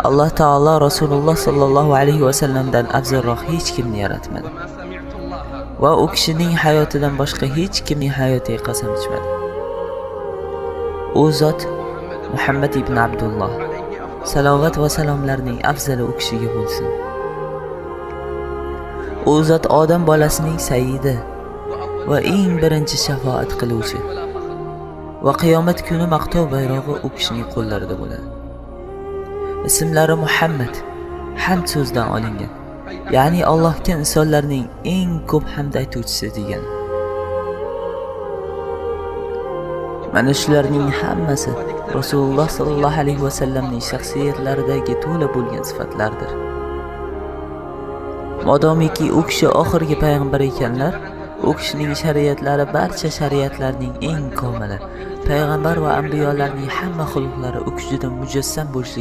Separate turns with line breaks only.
Alloh taolo Rasululloh sallallohu alayhi va sallamdan afzalroq hech kimni yaratmadi va u kishining hayotidan boshqa hech kimning hayotiga qasam ichmadi. U zot Muhammad ibn Abdulloh, salovat va salomlarning afzali u kishiga bo'lsin. U zot odam bolasining sayyidi va eng birinchi shafaat qiluvchi va qiyomat kuni maqtov bayrog'i u kishining qo'llarida bo'ladi. Ismlari Muhammad hamd so'zdan olingan, ya'ni Allohga insonlarning eng ko'p hamd aytuvchisi degan. Mana shularning hammasi Rasululloh sallallohu alayhi va sallamning shaxsiyatlaridagi to'la bo'lgan sifatlardir. Modomiki u kishi oxirgi payg'ambar ekanlar, u kishining shariatlari barcha shariatlarning eng komili, payg'ambar va anbiyolarning hamma xulqlari u kishida mujassam bo'lishi